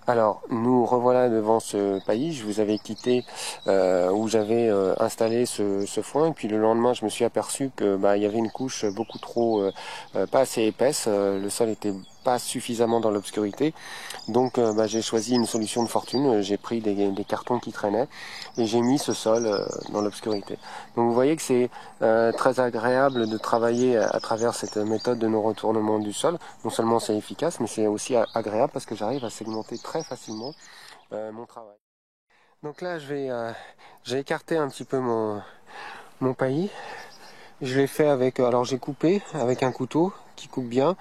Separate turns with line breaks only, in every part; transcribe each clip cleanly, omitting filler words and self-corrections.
Alors, nous revoilà devant ce pays. Je vous avais quitté où j'avais installé ce foin. Et puis le lendemain, je me suis aperçu que il y avait une couche beaucoup trop, pas assez épaisse. Le sol était pas suffisamment dans l'obscurité. Donc, j'ai choisi une solution de fortune. J'ai pris des cartons qui traînaient et j'ai mis ce sol dans l'obscurité. Donc, vous voyez que c'est très agréable de travailler à travers cette méthode de non-retournement du sol. Non seulement c'est efficace, mais c'est aussi agréable parce que j'arrive à segmenter très facilement mon travail. Donc là, j'ai écarté un petit peu mon paillis. Je l'ai fait avec, alors j'ai coupé avec un couteau qui coupe bien.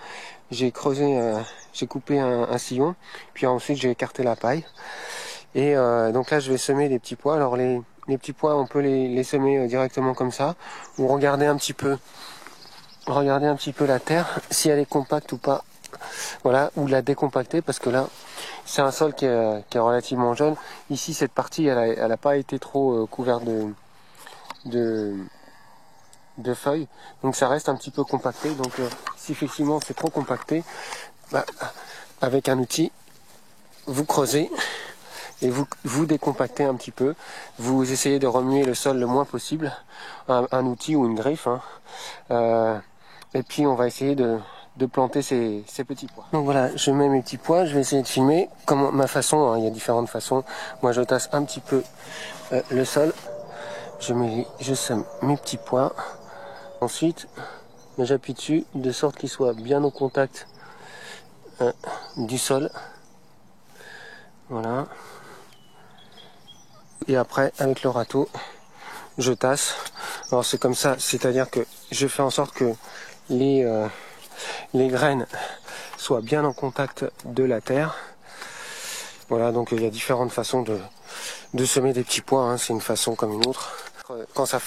J'ai creusé, j'ai coupé un sillon, puis ensuite j'ai écarté la paille. Et donc là, je vais semer des petits pois. Alors les petits pois, on peut les semer directement comme ça, ou regarder un petit peu la terre, si elle est compacte ou pas. Voilà, ou la décompacter, parce que là, c'est un sol qui est relativement jeune. Ici, cette partie, elle a pas été trop couverte de feuilles, donc ça reste un petit peu compacté. Donc si effectivement c'est trop compacté, avec un outil, vous creusez et vous décompactez un petit peu. Vous essayez de remuer le sol le moins possible, un outil ou une griffe, et puis on va essayer de planter ces petits pois. Donc voilà, je mets mes petits pois, je vais essayer de filmer comment ma façon, il y a différentes façons. Moi je tasse un petit peu le sol, je sème mes petits pois, ensuite j'appuie dessus de sorte qu'ils soient bien au contact du sol. Voilà. Et après avec le râteau, je tasse. Alors c'est comme ça, c'est-à-dire que je fais en sorte que les graines soient bien en contact de la terre. Voilà, donc il y a différentes façons de semer des petits pois, c'est une façon comme une autre. Quand ça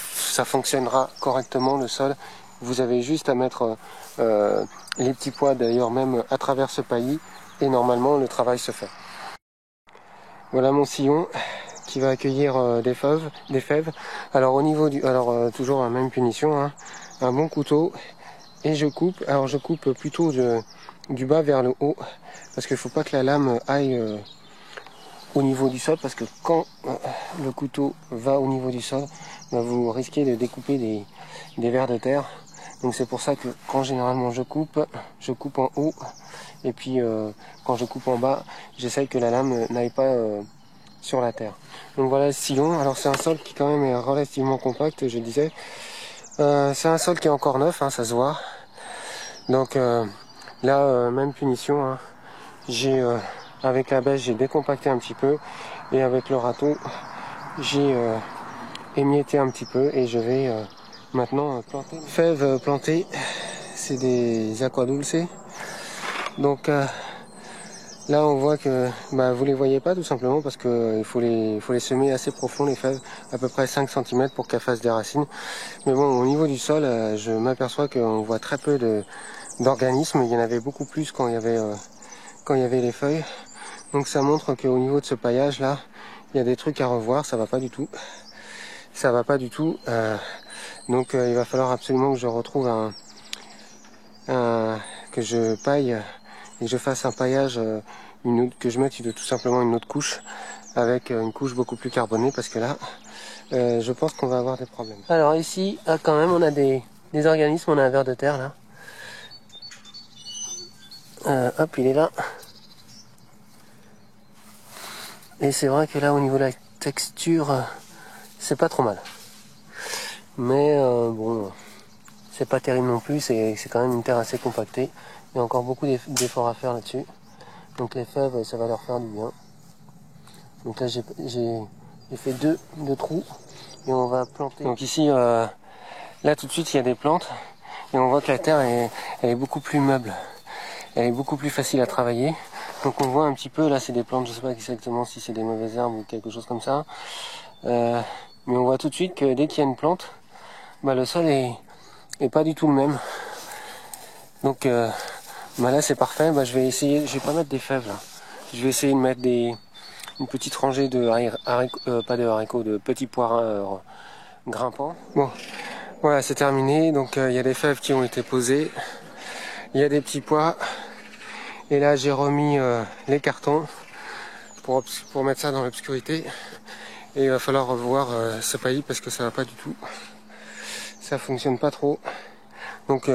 fonctionnera correctement le sol, vous avez juste à mettre les petits pois d'ailleurs même à travers ce paillis et normalement le travail se fait. Voilà mon sillon qui va accueillir des fèves. Alors au niveau toujours la même punition, un bon couteau et je coupe. Alors je coupe plutôt du bas vers le haut parce qu'il ne faut pas que la lame aille au niveau du sol, parce que quand le couteau va au niveau du sol, vous risquez de découper des vers de terre. Donc c'est pour ça que quand généralement je coupe en haut, et puis quand je coupe en bas, j'essaye que la lame n'aille pas sur la terre. Donc voilà le sillon. Alors c'est un sol qui quand même est relativement compact, je disais. C'est un sol qui est encore neuf, ça se voit. Donc là, même punition, avec la bêche, j'ai décompacté un petit peu, et avec le râteau, j'ai émietté un petit peu, et je vais maintenant planter. Fèves plantées, c'est des aquadulce. Donc là, on voit que vous les voyez pas tout simplement parce que il faut les semer assez profond, les fèves, à peu près 5 cm pour qu'elles fassent des racines. Mais bon, au niveau du sol, je m'aperçois qu'on voit très peu d'organismes. Il y en avait beaucoup plus quand il y avait les feuilles. Donc ça montre qu'au niveau de ce paillage là, il y a des trucs à revoir, ça va pas du tout. Donc il va falloir absolument que je retrouve que je paille et que je fasse un paillage, que je mette tout simplement une autre couche avec une couche beaucoup plus carbonée, parce que là je pense qu'on va avoir des problèmes. Alors ici quand même on a des organismes, on a un ver de terre là. Hop, il est là. Et c'est vrai que là, au niveau de la texture, c'est pas trop mal. Mais bon, c'est pas terrible non plus, c'est quand même une terre assez compactée. Il y a encore beaucoup d'efforts à faire là-dessus. Donc les fèves, ça va leur faire du bien. Donc là, j'ai fait deux trous et on va planter. Donc ici, là tout de suite, il y a des plantes. Et on voit que la terre, elle est beaucoup plus meuble. Elle est beaucoup plus facile à travailler. Donc on voit un petit peu, là c'est des plantes, je sais pas exactement si c'est des mauvaises herbes ou quelque chose comme ça. Mais on voit tout de suite que dès qu'il y a une plante, le sol est pas du tout le même. Donc là c'est parfait, je vais essayer, je vais pas mettre des fèves là. Je vais essayer de mettre une petite rangée de de petits pois grimpants. Bon, voilà c'est terminé, donc il y a des fèves qui ont été posées, il y a des petits pois. Et là j'ai remis les cartons. pour mettre ça dans l'obscurité. Et il va falloir revoir ce paillis parce que ça va pas du tout. Ça fonctionne pas trop. Donc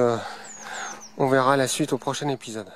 on verra la suite au prochain épisode.